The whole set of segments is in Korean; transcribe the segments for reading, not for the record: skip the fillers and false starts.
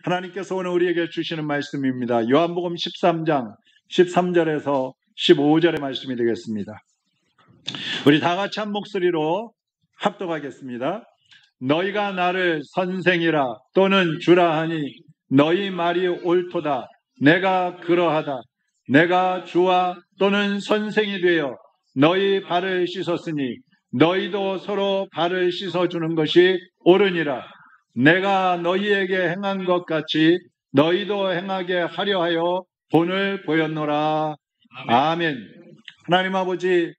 하나님께서 오늘 우리에게 주시는 말씀입니다. 요한복음 13장 13절에서 15절의 말씀이 되겠습니다. 우리 다 같이 한 목소리로 합독하겠습니다. 너희가 나를 선생이라 또는 주라 하니 너희 말이 옳도다. 내가 그러하다. 내가 주와 또는 선생이 되어 너희 발을 씻었으니 너희도 서로 발을 씻어주는 것이 옳으니라. 내가 너희에게 행한 것 같이 너희도 행하게 하려 하여 본을 보였노라. 아멘. 하나님 아버지,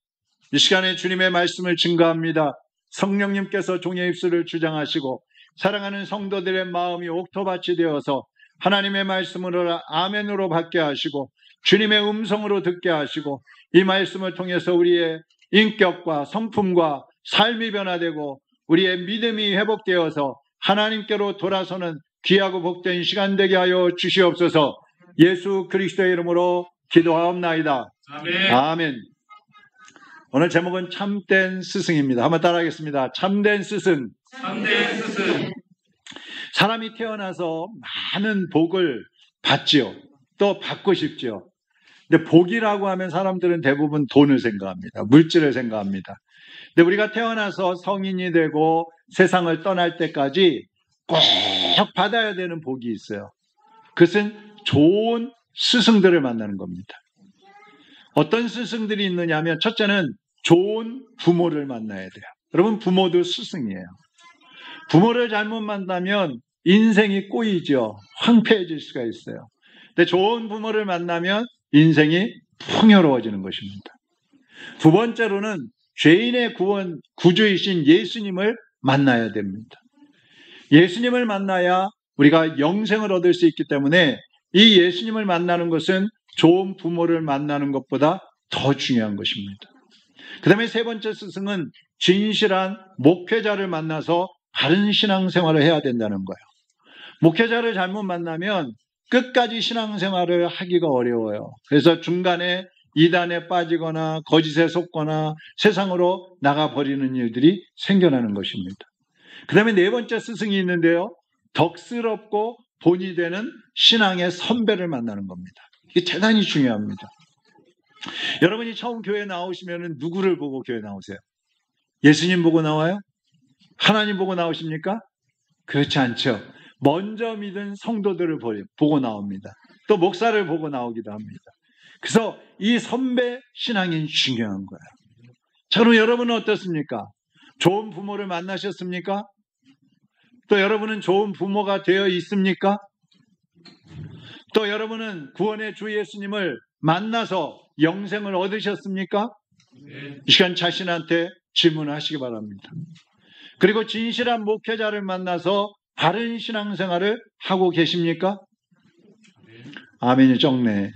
이 시간에 주님의 말씀을 증거합니다. 성령님께서 종의 입술을 주장하시고 사랑하는 성도들의 마음이 옥토밭이 되어서 하나님의 말씀으로 아멘으로 받게 하시고 주님의 음성으로 듣게 하시고 이 말씀을 통해서 우리의 인격과 성품과 삶이 변화되고 우리의 믿음이 회복되어서 하나님께로 돌아서는 귀하고 복된 시간 되게 하여 주시옵소서. 예수 그리스도의 이름으로 기도하옵나이다. 아멘. 아멘. 오늘 제목은 참된 스승입니다. 한번 따라하겠습니다. 참된 스승. 참된 스승. 사람이 태어나서 많은 복을 받지요. 또 받고 싶지요. 근데 복이라고 하면 사람들은 대부분 돈을 생각합니다. 물질을 생각합니다. 근데 우리가 태어나서 성인이 되고 세상을 떠날 때까지 꼭 받아야 되는 복이 있어요. 그것은 좋은 스승들을 만나는 겁니다. 어떤 스승들이 있느냐면 첫째는 좋은 부모를 만나야 돼요. 여러분, 부모도 스승이에요. 부모를 잘못 만나면 인생이 꼬이죠. 황폐해질 수가 있어요. 근데 좋은 부모를 만나면 인생이 풍요로워지는 것입니다. 두 번째로는 죄인의 구원, 구주이신 예수님을 만나야 됩니다. 예수님을 만나야 우리가 영생을 얻을 수 있기 때문에 이 예수님을 만나는 것은 좋은 부모를 만나는 것보다 더 중요한 것입니다. 그 다음에 세 번째 스승은 진실한 목회자를 만나서 바른 신앙생활을 해야 된다는 거예요. 목회자를 잘못 만나면 끝까지 신앙생활을 하기가 어려워요. 그래서 중간에 이단에 빠지거나 거짓에 속거나 세상으로 나가버리는 일들이 생겨나는 것입니다. 그 다음에 네 번째 스승이 있는데요. 덕스럽고 본이 되는 신앙의 선배를 만나는 겁니다. 이게 대단히 중요합니다. 여러분이 처음 교회 나오시면 누구를 보고 교회 나오세요? 예수님 보고 나와요? 하나님 보고 나오십니까? 그렇지 않죠. 먼저 믿은 성도들을 보고 나옵니다. 또 목사를 보고 나오기도 합니다. 그래서 이 선배 신앙이 중요한 거예요. 자, 그럼 여러분은 어떻습니까? 좋은 부모를 만나셨습니까? 또 여러분은 좋은 부모가 되어 있습니까? 또 여러분은 구원의 주 예수님을 만나서 영생을 얻으셨습니까? 이 시간 자신한테 질문하시기 바랍니다. 그리고 진실한 목회자를 만나서 바른 신앙생활을 하고 계십니까? 아멘이 적네.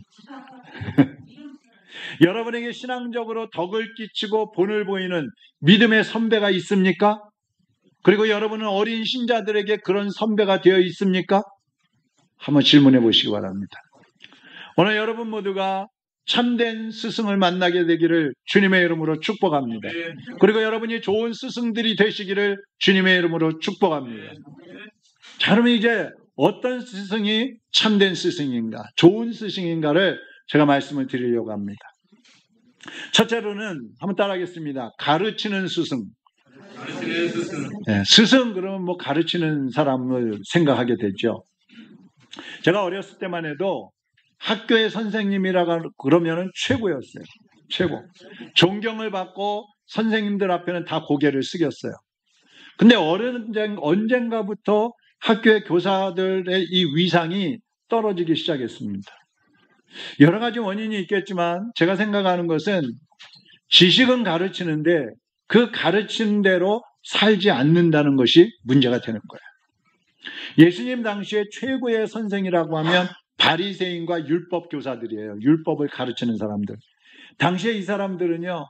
여러분에게 신앙적으로 덕을 끼치고 본을 보이는 믿음의 선배가 있습니까? 그리고 여러분은 어린 신자들에게 그런 선배가 되어 있습니까? 한번 질문해 보시기 바랍니다. 오늘 여러분 모두가 참된 스승을 만나게 되기를 주님의 이름으로 축복합니다. 그리고 여러분이 좋은 스승들이 되시기를 주님의 이름으로 축복합니다. 자, 그러면 이제 어떤 스승이 참된 스승인가, 좋은 스승인가를 제가 말씀을 드리려고 합니다. 첫째로는 한번 따라하겠습니다. 가르치는 스승. 네, 스승 그러면 뭐 가르치는 사람을 생각하게 되죠. 제가 어렸을 때만 해도 학교의 선생님이라고 그러면은 최고였어요. 최고. 존경을 받고 선생님들 앞에는 다 고개를 숙였어요. 근데 언젠가부터 학교의 교사들의 이 위상이 떨어지기 시작했습니다. 여러 가지 원인이 있겠지만 제가 생각하는 것은 지식은 가르치는데 그 가르치는 대로 살지 않는다는 것이 문제가 되는 거예요. 예수님 당시에 최고의 선생이라고 하면 바리새인과 율법 교사들이에요. 율법을 가르치는 사람들. 당시에 이 사람들은요,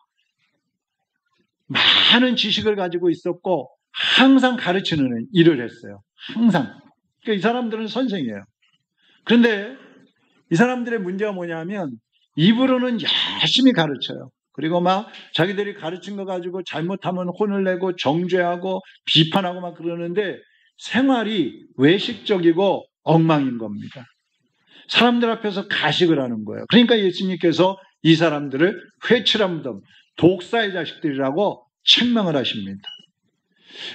많은 지식을 가지고 있었고 항상 가르치는 일을 했어요. 항상. 그러니까 이 사람들은 선생이에요. 그런데 이 사람들의 문제가 뭐냐면 입으로는 열심히 가르쳐요. 그리고 막 자기들이 가르친 거 가지고 잘못하면 혼을 내고 정죄하고 비판하고 막 그러는데 생활이 외식적이고 엉망인 겁니다. 사람들 앞에서 가식을 하는 거예요. 그러니까 예수님께서 이 사람들을 회칠한 무덤, 독사의 자식들이라고 책망을 하십니다.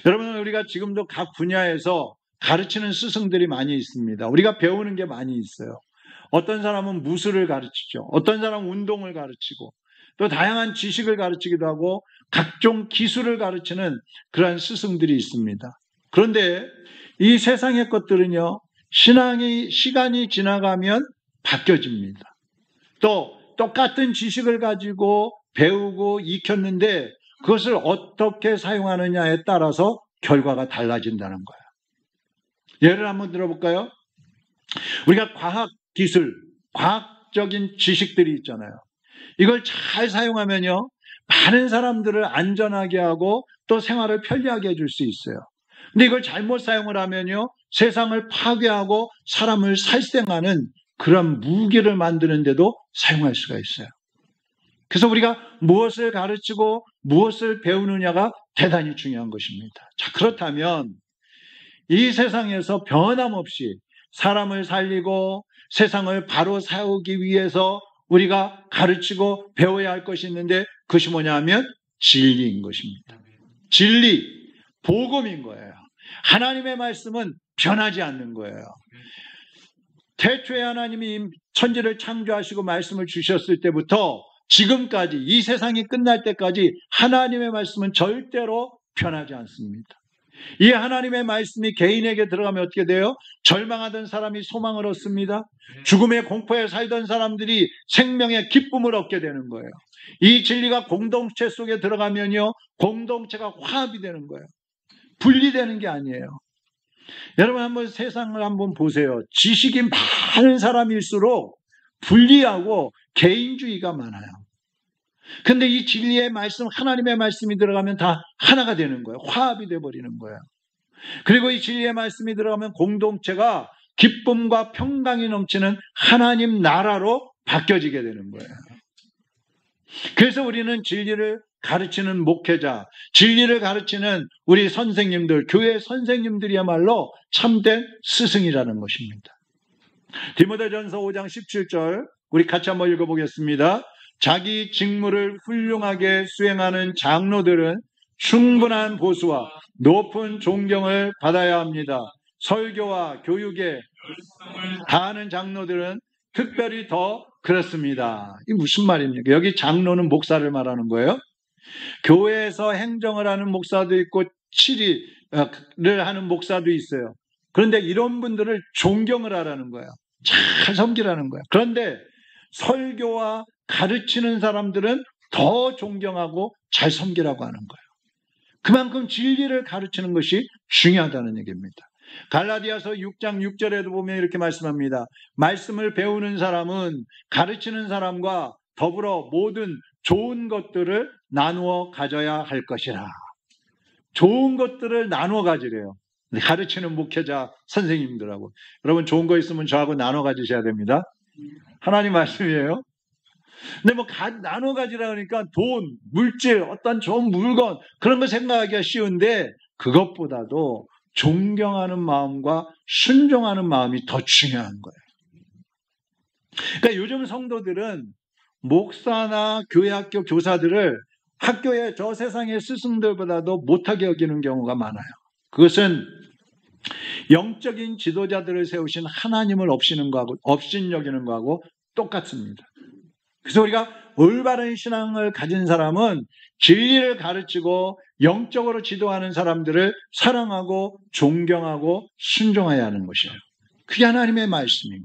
여러분, 우리가 지금도 각 분야에서 가르치는 스승들이 많이 있습니다. 우리가 배우는 게 많이 있어요. 어떤 사람은 무술을 가르치죠. 어떤 사람은 운동을 가르치고 또 다양한 지식을 가르치기도 하고 각종 기술을 가르치는 그러한 스승들이 있습니다. 그런데 이 세상의 것들은요, 시간이 지나가면 바뀌어집니다. 또 똑같은 지식을 가지고 배우고 익혔는데 그것을 어떻게 사용하느냐에 따라서 결과가 달라진다는 거예요. 예를 한번 들어볼까요? 우리가 과학 기술, 과학적인 지식들이 있잖아요. 이걸 잘 사용하면요, 많은 사람들을 안전하게 하고 또 생활을 편리하게 해줄 수 있어요. 근데 이걸 잘못 사용을 하면요, 세상을 파괴하고 사람을 살생하는 그런 무기를 만드는데도 사용할 수가 있어요. 그래서 우리가 무엇을 가르치고 무엇을 배우느냐가 대단히 중요한 것입니다. 자, 그렇다면 이 세상에서 변함없이 사람을 살리고 세상을 바로 세우기 위해서 우리가 가르치고 배워야 할 것이 있는데 그것이 뭐냐 하면 진리인 것입니다. 진리, 복음인 거예요. 하나님의 말씀은 변하지 않는 거예요. 태초에 하나님이 천지를 창조하시고 말씀을 주셨을 때부터 지금까지 이 세상이 끝날 때까지 하나님의 말씀은 절대로 변하지 않습니다. 이 하나님의 말씀이 개인에게 들어가면 어떻게 돼요? 절망하던 사람이 소망을 얻습니다. 죽음의 공포에 살던 사람들이 생명의 기쁨을 얻게 되는 거예요. 이 진리가 공동체 속에 들어가면요, 공동체가 화합이 되는 거예요. 분리되는 게 아니에요. 여러분 한번 세상을 한번 보세요. 지식이 많은 사람일수록 분리하고 개인주의가 많아요. 근데 이 진리의 말씀, 하나님의 말씀이 들어가면 다 하나가 되는 거예요. 화합이 되어버리는 거예요. 그리고 이 진리의 말씀이 들어가면 공동체가 기쁨과 평강이 넘치는 하나님 나라로 바뀌어지게 되는 거예요. 그래서 우리는 진리를 가르치는 목회자, 진리를 가르치는 우리 선생님들, 교회 선생님들이야말로 참된 스승이라는 것입니다. 디모데전서 5장 17절 우리 같이 한번 읽어보겠습니다. 자기 직무를 훌륭하게 수행하는 장로들은 충분한 보수와 높은 존경을 받아야 합니다. 설교와 교육에 다하는 장로들은 특별히 더 그렇습니다. 이게 무슨 말입니까? 여기 장로는 목사를 말하는 거예요. 교회에서 행정을 하는 목사도 있고 치리를 하는 목사도 있어요. 그런데 이런 분들을 존경을 하라는 거예요. 잘 섬기라는 거예요. 그런데 설교와 가르치는 사람들은 더 존경하고 잘 섬기라고 하는 거예요. 그만큼 진리를 가르치는 것이 중요하다는 얘기입니다. 갈라디아서 6장 6절에도 보면 이렇게 말씀합니다. 말씀을 배우는 사람은 가르치는 사람과 더불어 모든 좋은 것들을 나누어 가져야 할 것이라. 좋은 것들을 나누어 가지래요. 가르치는 목회자 선생님들하고. 여러분 좋은 거 있으면 저하고 나눠 가지셔야 됩니다. 하나님 말씀이에요. 근데 뭐 나눠 가지라 그러니까 돈, 물질, 어떤 좋은 물건 그런 거 생각하기가 쉬운데 그것보다도 존경하는 마음과 순종하는 마음이 더 중요한 거예요. 그러니까 요즘 성도들은 목사나 교회 학교 교사들을 학교의 저 세상의 스승들보다도 못하게 여기는 경우가 많아요. 그것은 영적인 지도자들을 세우신 하나님을 업신여기는 거하고 똑같습니다. 그래서 우리가 올바른 신앙을 가진 사람은 진리를 가르치고 영적으로 지도하는 사람들을 사랑하고 존경하고 순종해야 하는 것이에요. 그게 하나님의 말씀인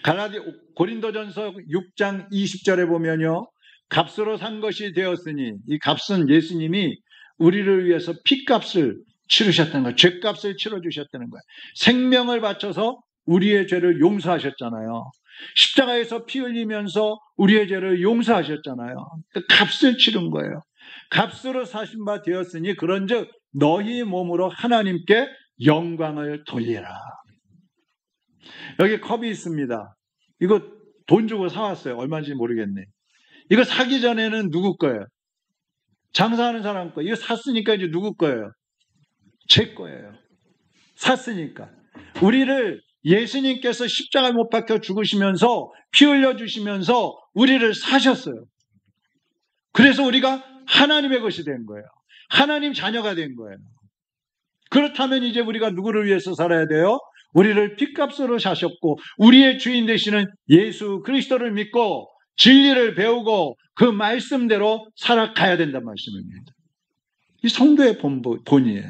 거예요. 고린도전서 6장 20절에 보면요. 값으로 산 것이 되었으니 이 값은 예수님이 우리를 위해서 피값을 치르셨다는 거예요. 죄값을 치러주셨다는 거예요. 생명을 바쳐서 우리의 죄를 용서하셨잖아요. 십자가에서 피 흘리면서 우리의 죄를 용서하셨잖아요. 그 값을 치른 거예요. 값으로 사신 바 되었으니 그런즉 너희 몸으로 하나님께 영광을 돌리라. 여기 컵이 있습니다. 이거 돈 주고 사왔어요. 얼마인지 모르겠네. 이거 사기 전에는 누구 거예요? 장사하는 사람 거. 이거 샀으니까 이제 누구 거예요? 제 거예요. 샀으니까. 우리를 예수님께서 십자가에 못 박혀 죽으시면서 피 흘려 주시면서 우리를 사셨어요. 그래서 우리가 하나님의 것이 된 거예요. 하나님 자녀가 된 거예요. 그렇다면 이제 우리가 누구를 위해서 살아야 돼요? 우리를 핏값으로 사셨고 우리의 주인 되시는 예수 그리스도를 믿고 진리를 배우고 그 말씀대로 살아가야 된다는 말씀입니다. 이 성도의 본이에요.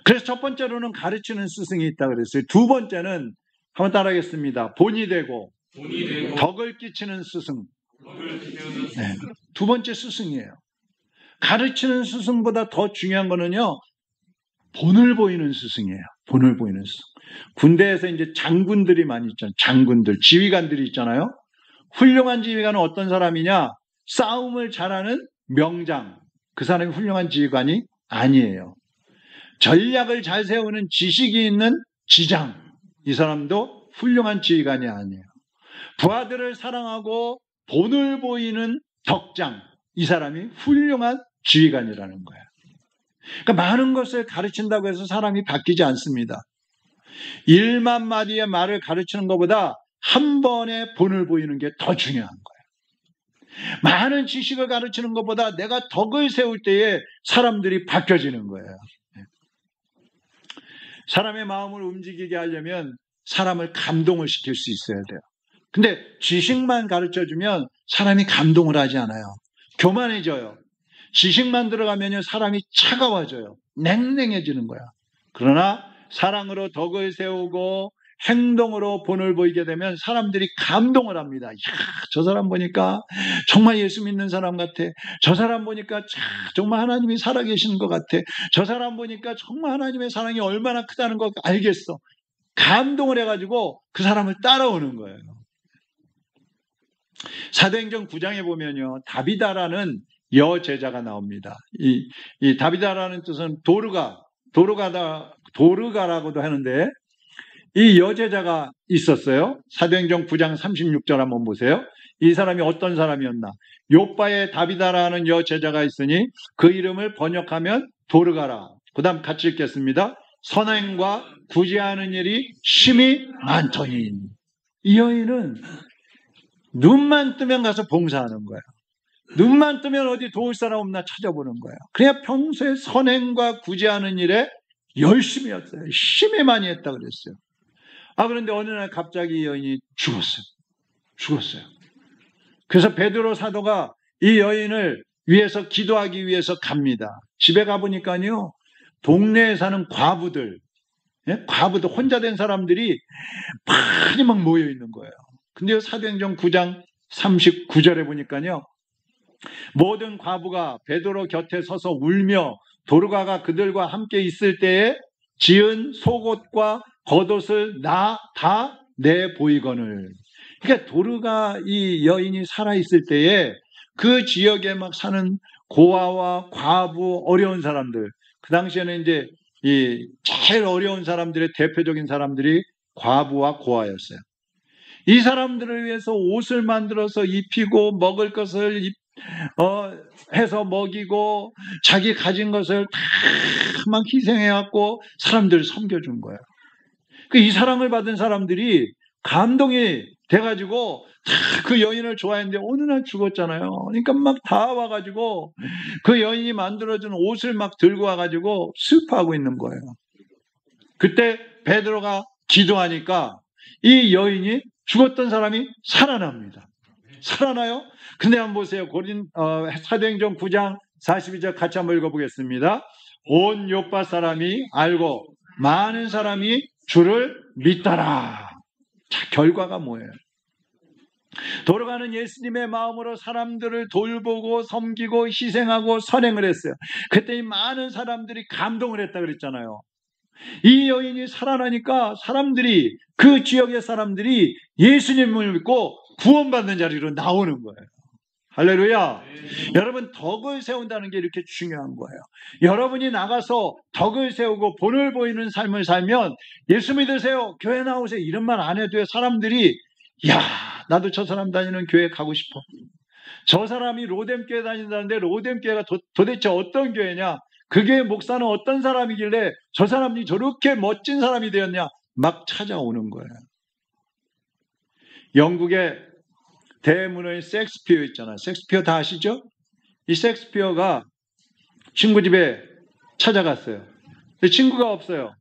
그래서 첫 번째로는 가르치는 스승이 있다 그랬어요. 두 번째는 한번 따라하겠습니다. 본이 되고 덕을 끼치는 스승. 네, 두 번째 스승이에요. 가르치는 스승보다 더 중요한 거는요, 본을 보이는 스승이에요. 본을 보이는 스승. 군대에서 이제 장군들이 많이 있잖아요. 장군들, 지휘관들이 있잖아요. 훌륭한 지휘관은 어떤 사람이냐? 싸움을 잘하는 명장. 그 사람이 훌륭한 지휘관이 아니에요. 전략을 잘 세우는 지식이 있는 지장. 이 사람도 훌륭한 지휘관이 아니에요. 부하들을 사랑하고 본을 보이는 덕장. 이 사람이 훌륭한 지휘관이라는 거예요. 그러니까 많은 것을 가르친다고 해서 사람이 바뀌지 않습니다. 1만 마디의 말을 가르치는 것보다 한 번의 본을 보이는 게 더 중요한 거예요. 많은 지식을 가르치는 것보다 내가 덕을 세울 때에 사람들이 바뀌어지는 거예요. 사람의 마음을 움직이게 하려면 사람을 감동을 시킬 수 있어야 돼요. 근데 지식만 가르쳐주면 사람이 감동을 하지 않아요. 교만해져요. 지식만 들어가면 사람이 차가워져요. 냉랭해지는 거야. 그러나 사랑으로 덕을 세우고 행동으로 본을 보이게 되면 사람들이 감동을 합니다. 야, 저 사람 보니까 정말 예수 믿는 사람 같아. 저 사람 보니까 정말 하나님이 살아계시는 것 같아. 저 사람 보니까 정말 하나님의 사랑이 얼마나 크다는 거 알겠어. 감동을 해가지고 그 사람을 따라오는 거예요. 사도행전 9장에 보면요, 다비다라는 여제자가 나옵니다. 이 다비다라는 뜻은 도르가라고도 하는데, 이 여제자가 있었어요. 사도행전 9장 36절 한번 보세요. 이 사람이 어떤 사람이었나? 요빠에 다비다라는 여제자가 있으니 그 이름을 번역하면 도르가라. 그 다음 같이 읽겠습니다. 선행과 구제하는 일이 심히 많더니. 이 여인은 눈만 뜨면 가서 봉사하는 거예요. 눈만 뜨면 어디 도울 사람 없나 찾아보는 거예요. 그래야 평소에 선행과 구제하는 일에 열심히 했어요. 심히 많이 했다 그랬어요. 그런데 어느 날 갑자기 이 여인이 죽었어요. 그래서 베드로 사도가 이 여인을 위해서 기도하기 위해서 갑니다. 집에 가보니까요, 동네에 사는 과부들 혼자 된 사람들이 많이 막 모여 있는 거예요. 근데 사도행전 9장 39절에 보니까요, 모든 과부가 베드로 곁에 서서 울며 도르가가 그들과 함께 있을 때에 지은 속옷과 겉옷을 다 내보이거늘. 그러니까 도르가 이 여인이 살아있을 때에 그 지역에 막 사는 고아와 과부, 어려운 사람들, 그 당시에는 이제 이 제일 어려운 사람들의 대표적인 사람들이 과부와 고아였어요. 이 사람들을 위해서 옷을 만들어서 입히고 먹을 것을 해서 먹이고 자기 가진 것을 다 막 희생해갖고 사람들을 섬겨준 거예요. 이 사랑을 받은 사람들이 감동이 돼가지고 다 그 여인을 좋아했는데 어느 날 죽었잖아요. 그러니까 막 다 와가지고 그 여인이 만들어준 옷을 막 들고 와가지고 슬퍼하고 있는 거예요. 그때 베드로가 기도하니까 이 여인이 죽었던 사람이 살아납니다. 살아나요? 근데 한번 보세요. 사도행전 9장 42절 같이 한번 읽어보겠습니다. 온 요파 사람이 알고 많은 사람이 주를 믿더라. 자, 결과가 뭐예요? 돌아가는 예수님의 마음으로 사람들을 돌보고 섬기고 희생하고 선행을 했어요. 그때 이 많은 사람들이 감동을 했다 그랬잖아요. 이 여인이 살아나니까 사람들이, 그 지역의 사람들이 예수님을 믿고 구원받는 자리로 나오는 거예요. 할렐루야. 여러분, 덕을 세운다는 게 이렇게 중요한 거예요. 여러분이 나가서 덕을 세우고 본을 보이는 삶을 살면 예수 믿으세요, 교회 나오세요 이런 말 안 해도 사람들이, 야, 나도 저 사람 다니는 교회 가고 싶어. 저 사람이 로뎀교회 다닌다는데 로뎀교회가 도대체 어떤 교회냐? 그게 목사는 어떤 사람이길래 저 사람이 저렇게 멋진 사람이 되었냐 막 찾아오는 거예요. 영국의 대문호인 셰익스피어 있잖아요. 셰익스피어 다 아시죠? 이 셰익스피어가 친구 집에 찾아갔어요. 근데 친구가 없어요.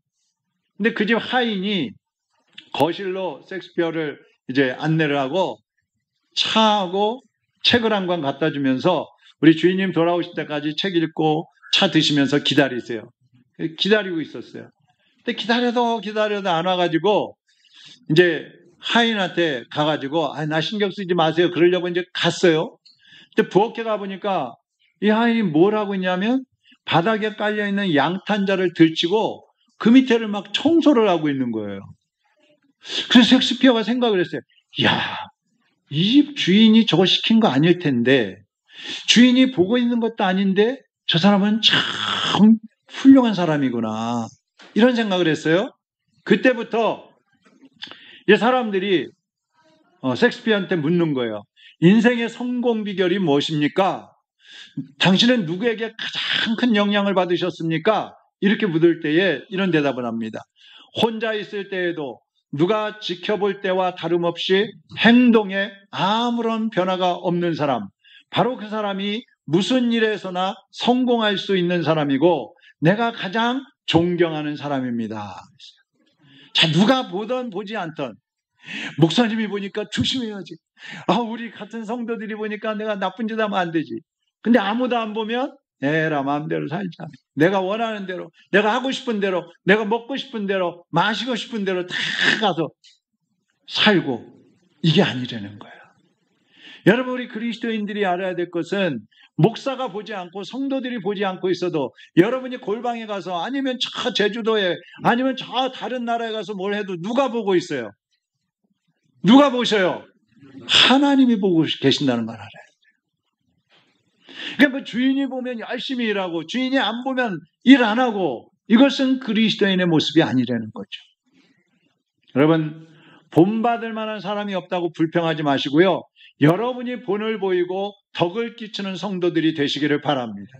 근데 그 집 하인이 거실로 셰익스피어를 이제 안내를 하고 차하고 책을 한 권 갖다 주면서 우리 주인님 돌아오실 때까지 책 읽고 차 드시면서 기다리세요. 기다리고 있었어요. 근데 기다려도 안 와가지고 이제 하인한테 가가지고 나 신경 쓰지 마세요. 그러려고 이제 갔어요. 근데 부엌에 가보니까 이 하인이 뭘 하고 있냐면 바닥에 깔려있는 양탄자를 들치고 그 밑에를 막 청소를 하고 있는 거예요. 그래서 셰익스피어가 생각을 했어요. 야, 이 집 주인이 저거 시킨 거 아닐 텐데 주인이 보고 있는 것도 아닌데 저 사람은 참 훌륭한 사람이구나. 이런 생각을 했어요. 그때부터 이 사람들이 셰익스피어한테 묻는 거예요. 인생의 성공 비결이 무엇입니까? 당신은 누구에게 가장 큰 영향을 받으셨습니까? 이렇게 묻을 때에 이런 대답을 합니다. 혼자 있을 때에도 누가 지켜볼 때와 다름없이 행동에 아무런 변화가 없는 사람, 바로 그 사람이 무슨 일에서나 성공할 수 있는 사람이고 내가 가장 존경하는 사람입니다. 자, 누가 보던 보지 않던 목사님이 보니까 조심해야지. 우리 같은 성도들이 보니까 내가 나쁜 짓 하면 안 되지. 근데 아무도 안 보면 에라 마음대로 살자. 내가 원하는 대로, 내가 하고 싶은 대로, 내가 먹고 싶은 대로, 마시고 싶은 대로 다 가서 살고 이게 아니라는 거예요. 여러분, 우리 그리스도인들이 알아야 될 것은 목사가 보지 않고 성도들이 보지 않고 있어도 여러분이 골방에 가서 아니면 저 제주도에 아니면 저 다른 나라에 가서 뭘 해도 누가 보고 있어요? 누가 보셔요? 하나님이 보고 계신다는 걸 알아요. 그러니까 뭐 주인이 보면 열심히 일하고 주인이 안 보면 일 안 하고 이것은 그리스도인의 모습이 아니라는 거죠. 여러분, 본받을 만한 사람이 없다고 불평하지 마시고요. 여러분이 본을 보이고 덕을 끼치는 성도들이 되시기를 바랍니다.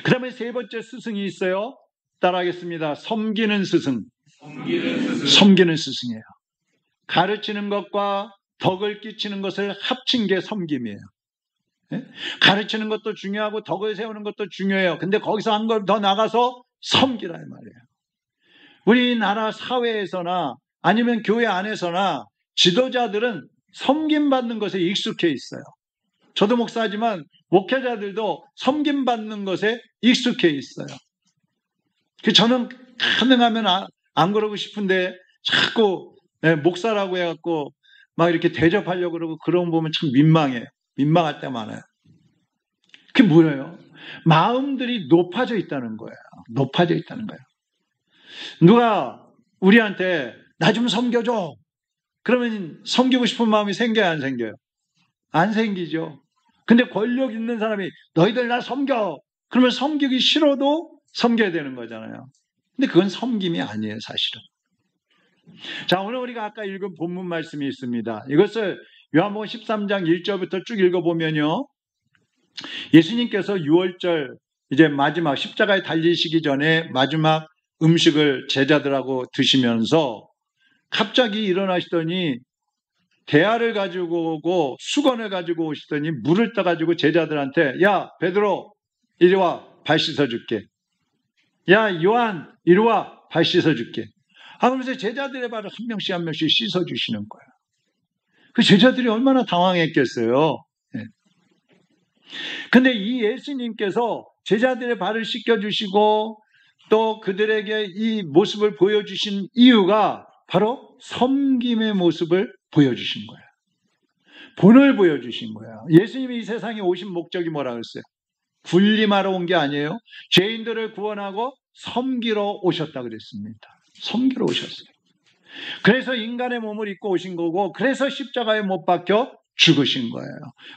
그 다음에 세 번째 스승이 있어요. 따라하겠습니다. 섬기는 스승. 섬기는 스승이에요. 가르치는 것과 덕을 끼치는 것을 합친 게 섬김이에요. 가르치는 것도 중요하고 덕을 세우는 것도 중요해요. 근데 거기서 한 걸 더 나가서 섬기라 이 말이에요. 우리나라 사회에서나 아니면 교회 안에서나 지도자들은 섬김받는 것에 익숙해 있어요. 저도 목사지만 목회자들도 섬김받는 것에 익숙해 있어요. 저는 가능하면 안 그러고 싶은데 자꾸 목사라고 해갖고 막 이렇게 대접하려고 그러고 그런 거 보면 참 민망해요. 민망할 때 많아요. 그게 뭐예요? 마음들이 높아져 있다는 거예요. 높아져 있다는 거예요. 누가 우리한테 나 좀 섬겨줘. 그러면 섬기고 싶은 마음이 생겨요, 안 생겨요? 안 생기죠. 근데 권력 있는 사람이 너희들 나 섬겨. 그러면 섬기기 싫어도 섬겨야 되는 거잖아요. 근데 그건 섬김이 아니에요, 사실은. 자, 오늘 우리가 아까 읽은 본문 말씀이 있습니다. 이것을 요한복음 13장 1절부터 쭉 읽어보면요. 예수님께서 6월절 이제 마지막 십자가에 달리시기 전에 마지막 음식을 제자들하고 드시면서 갑자기 일어나시더니 대야를 가지고 오고 수건을 가지고 오시더니 물을 떠가지고 제자들한테 야 베드로 이리 와 발 씻어줄게. 야 요한 이리 와 발 씻어줄게. 그러면서 제자들의 발을 한 명씩 한 명씩 씻어주시는 거예요. 그 제자들이 얼마나 당황했겠어요. 근데 이 예수님께서 제자들의 발을 씻겨주시고 또 그들에게 이 모습을 보여주신 이유가 바로 섬김의 모습을 보여주신 거예요. 본을 보여주신 거예요. 예수님이 이 세상에 오신 목적이 뭐라 그랬어요? 군림하러 온 게 아니에요. 죄인들을 구원하고 섬기러 오셨다 그랬습니다. 섬기러 오셨어요. 그래서 인간의 몸을 입고 오신 거고 그래서 십자가에 못 박혀 죽으신 거예요.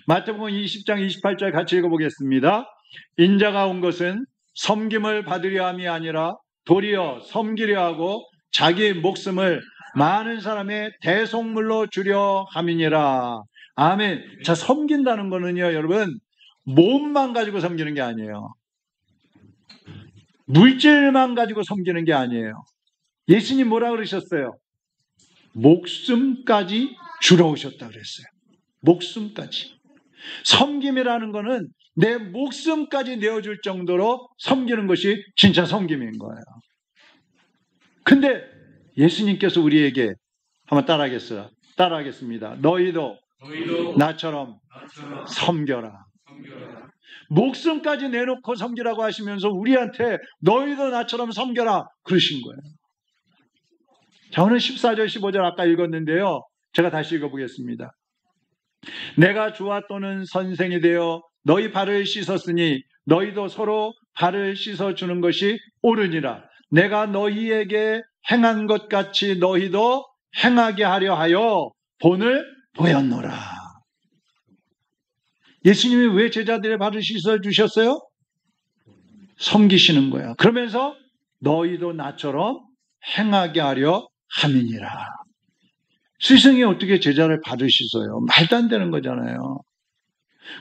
마태복음 20장 28절 같이 읽어보겠습니다. 인자가 온 것은 섬김을 받으려 함이 아니라 도리어 섬기려 하고 자기 목숨을 많은 사람의 대속물로 주려 함이니라. 아멘. 자, 섬긴다는 거는요, 여러분, 몸만 가지고 섬기는 게 아니에요. 물질만 가지고 섬기는 게 아니에요. 예수님 뭐라 그러셨어요? 목숨까지 주러 오셨다 그랬어요. 목숨까지. 섬김이라는 거는 내 목숨까지 내어줄 정도로 섬기는 것이 진짜 섬김인 거예요. 근데 예수님께서 우리에게 한번 따라하겠습니다. 너희도 나처럼 섬겨라. 목숨까지 내놓고 섬기라고 하시면서 우리한테 너희도 나처럼 섬겨라 그러신 거예요. 자, 오늘 14절 15절 아까 읽었는데요. 제가 다시 읽어보겠습니다. 내가 주와 또는 선생이 되어 너희 발을 씻었으니 너희도 서로 발을 씻어주는 것이 옳으니라. 내가 너희에게 행한 것 같이 너희도 행하게 하려 하여 본을 보였노라. 예수님이 왜 제자들의 발을 씻어주셨어요? 섬기시는 거예요. 그러면서 너희도 나처럼 행하게 하려 함이니라. 스승이 어떻게 제자를 발을 씻어요? 말도 안 되는 거잖아요.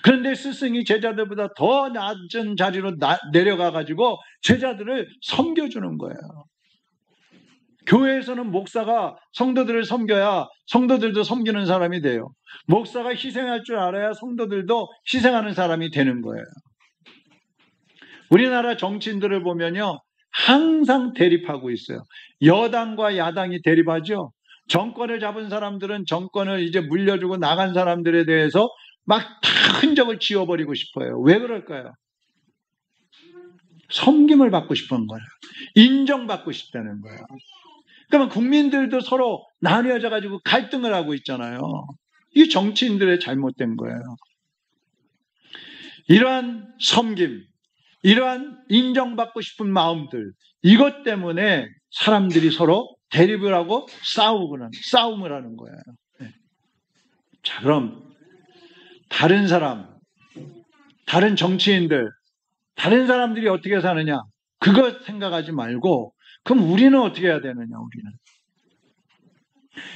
그런데 스승이 제자들보다 더 낮은 자리로 내려가가지고 제자들을 섬겨주는 거예요. 교회에서는 목사가 성도들을 섬겨야 성도들도 섬기는 사람이 돼요. 목사가 희생할 줄 알아야 성도들도 희생하는 사람이 되는 거예요. 우리나라 정치인들을 보면요, 항상 대립하고 있어요. 여당과 야당이 대립하죠. 정권을 잡은 사람들은 정권을 이제 물려주고 나간 사람들에 대해서 막 다 흔적을 지워버리고 싶어요. 왜 그럴까요? 섬김을 받고 싶은 거예요. 인정받고 싶다는 거예요. 그러면 국민들도 서로 나뉘어져 가지고 갈등을 하고 있잖아요. 이게 정치인들의 잘못된 거예요. 이러한 섬김, 이러한 인정받고 싶은 마음들, 이것 때문에 사람들이 서로 대립을 하고 싸움을 하는 거예요. 자, 그럼 다른 사람, 다른 정치인들, 다른 사람들이 어떻게 사느냐, 그거 생각하지 말고 그럼 우리는 어떻게 해야 되느냐. 우리는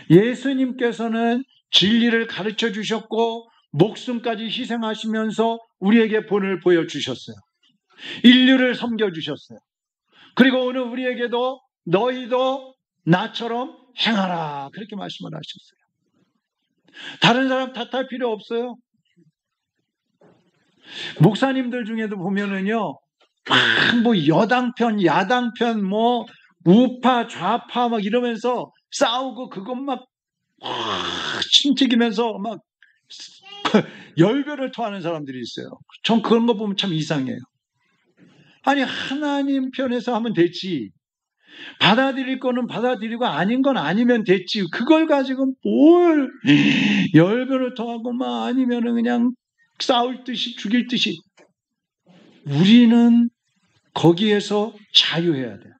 예수님께서는 진리를 가르쳐 주셨고 목숨까지 희생하시면서 우리에게 본을 보여주셨어요. 인류를 섬겨주셨어요. 그리고 오늘 우리에게도 너희도 나처럼 행하라 그렇게 말씀을 하셨어요. 다른 사람 탓할 필요 없어요. 목사님들 중에도 보면은요, 뭐 여당편, 야당편, 뭐 우파, 좌파 막 이러면서 싸우고 그것 막 침튀기면서 막 열변을 토하는 사람들이 있어요. 전 그런 거 보면 참 이상해요. 아니, 하나님 편에서 하면 됐지. 받아들일 거는 받아들이고 아닌 건 아니면 됐지. 그걸 가지고 뭘 열변을 토하고 막 아니면은 그냥 싸울 듯이 죽일 듯이. 우리는 거기에서 자유해야 돼요.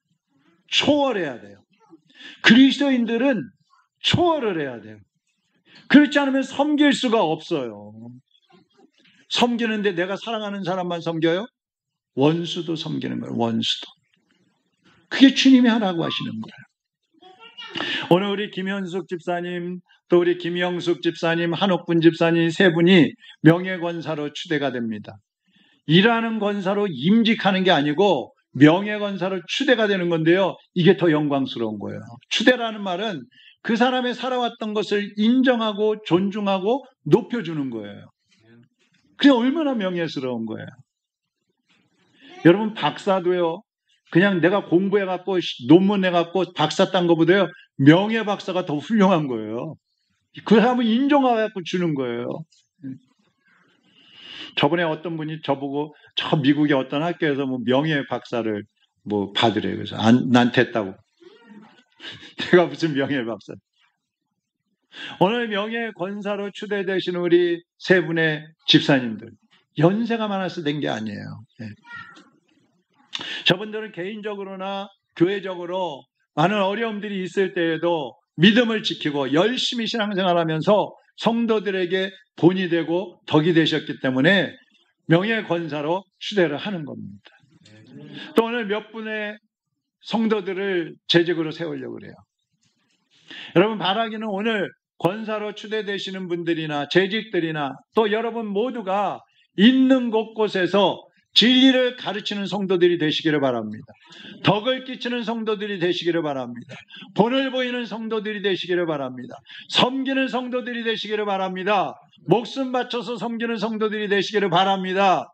초월해야 돼요. 그리스도인들은 초월을 해야 돼요. 그렇지 않으면 섬길 수가 없어요. 섬기는데 내가 사랑하는 사람만 섬겨요? 원수도 섬기는 거예요. 원수도. 그게 주님이 하라고 하시는 거예요. 오늘 우리 김현숙 집사님, 또 우리 김영숙 집사님, 한옥분 집사님 세 분이 명예권사로 추대가 됩니다. 일하는 권사로 임직하는 게 아니고 명예권사로 추대가 되는 건데요. 이게 더 영광스러운 거예요. 추대라는 말은 그 사람의 살아왔던 것을 인정하고 존중하고 높여주는 거예요. 그게 얼마나 명예스러운 거예요. 여러분, 박사도요, 그냥 내가 공부해갖고 논문 내갖고 박사 딴 것보다요, 명예 박사가 더 훌륭한 거예요. 그 사람을 인정해갖고 주는 거예요. 저번에 어떤 분이 저보고 저 미국의 어떤 학교에서 뭐 명예 박사를 뭐 받으래요. 그래서 난 됐다고. 내가 무슨 명예 박사. 오늘 명예 권사로 추대되신 우리 세 분의 집사님들, 연세가 많아서 된 게 아니에요. 네. 저분들은 개인적으로나 교회적으로 많은 어려움들이 있을 때에도 믿음을 지키고 열심히 신앙생활하면서 성도들에게 본이 되고 덕이 되셨기 때문에 명예권사로 추대를 하는 겁니다. 또 오늘 몇 분의 성도들을 재직으로 세우려고 그래요. 여러분, 바라기는 오늘 권사로 추대되시는 분들이나 재직들이나 또 여러분 모두가 있는 곳곳에서 진리를 가르치는 성도들이 되시기를 바랍니다. 덕을 끼치는 성도들이 되시기를 바랍니다. 본을 보이는 성도들이 되시기를 바랍니다. 섬기는 성도들이 되시기를 바랍니다. 목숨 바쳐서 섬기는 성도들이 되시기를 바랍니다.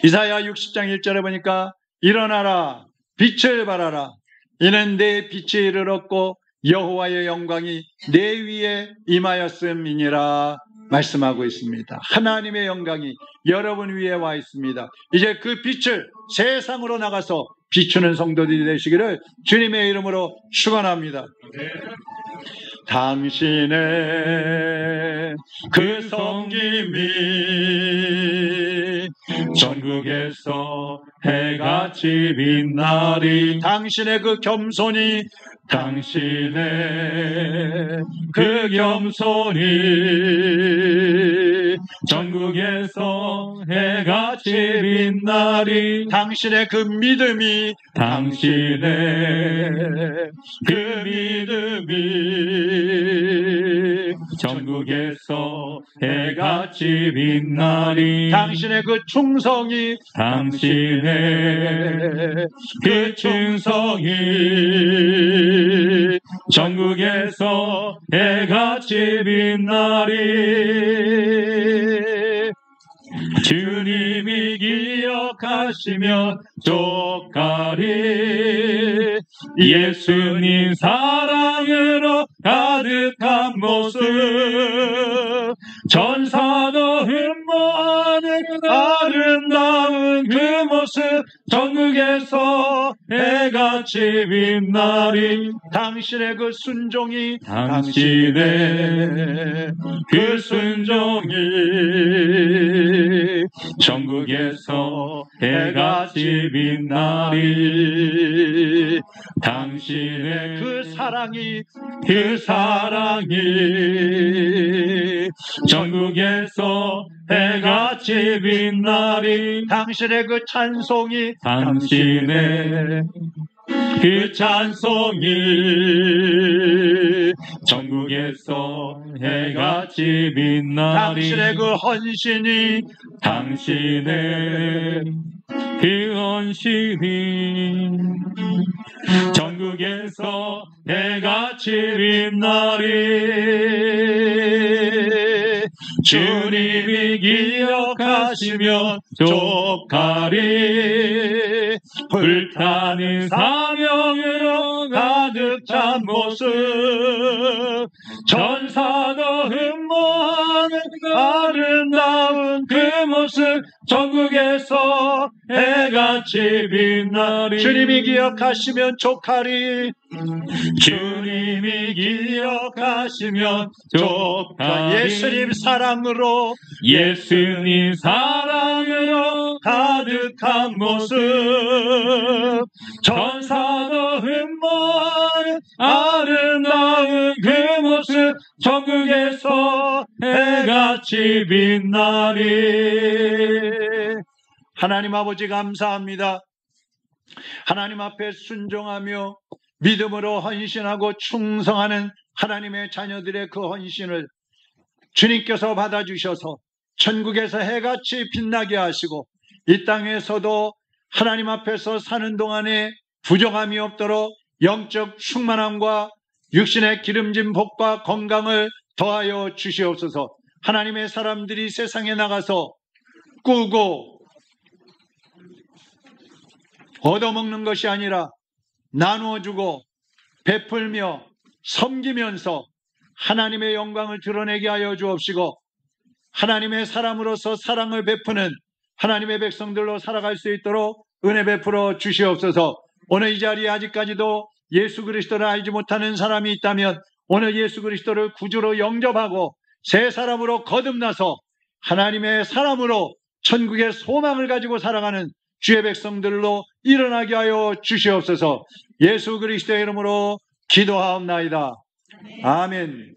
이사야 60장 1절에 보니까 일어나라 빛을 발하라 이는 내 빛이 이르렀고 여호와의 영광이 내 위에 임하였음이니라 말씀하고 있습니다. 하나님의 영광이 여러분 위에 와 있습니다. 이제 그 빛을 세상으로 나가서 비추는 성도들이 되시기를 주님의 이름으로 축원합니다. 당신의 그 섬김이 전국에서 해같이 빛나리. 당신의 그 겸손이 당신의 그 겸손이 전국에서 해같이 빛나리. 당신의 그 믿음이 당신의 그 믿음이 전국에서 해같이 빛나리. 당신의 그 충성이 당신의 그 충성이 전국에서 해같이 빛나리. 주님이 기억하시면 족하리. 예수님 사랑으로 가득한 모습 전사도 흠모하는 아름다운 그 모습 전국에서 해같이 빛나리. 당신의 그 순종이 당신의 그 순종이 전국에서 해같이 빛나리. 당신의 그 사랑이 전국에서 해같이 빛나리. 당신의 그 찬송이 당신의 그 찬송이 전국에서 해같이 빛나리. 당신의 그 헌신이 당신의 그 헌신이 전국에서 해같이 빛나리. 주님이 기억하시면 족하리. 불타는 사명으로 가득 찬 모습 전사도 흠모하는 아름다운 그 모습 전국에서 해같이 빛나리. 주님이 기억하시면 족하리. 주님이 기억하시면 족하리. 예수님 사랑으로 가득한 모습 전사도 흠모하는 아름다운 그 모습 전국에서 해같이 빛나리. 하나님 아버지 감사합니다. 하나님 앞에 순종하며 믿음으로 헌신하고 충성하는 하나님의 자녀들의 그 헌신을 주님께서 받아주셔서 천국에서 해같이 빛나게 하시고 이 땅에서도 하나님 앞에서 사는 동안에 부정함이 없도록 영적 충만함과 육신의 기름진 복과 건강을 더하여 주시옵소서. 하나님의 사람들이 세상에 나가서 꾸고 얻어먹는 것이 아니라 나누어주고 베풀며 섬기면서 하나님의 영광을 드러내게 하여 주옵시고 하나님의 사람으로서 사랑을 베푸는 하나님의 백성들로 살아갈 수 있도록 은혜 베풀어 주시옵소서. 오늘 이 자리에 아직까지도 예수 그리스도를 알지 못하는 사람이 있다면 오늘 예수 그리스도를 구주로 영접하고 새 사람으로 거듭나서 하나님의 사람으로 천국의 소망을 가지고 살아가는 주의 백성들로 일어나게 하여 주시옵소서. 예수 그리스도의 이름으로 기도하옵나이다. 아멘.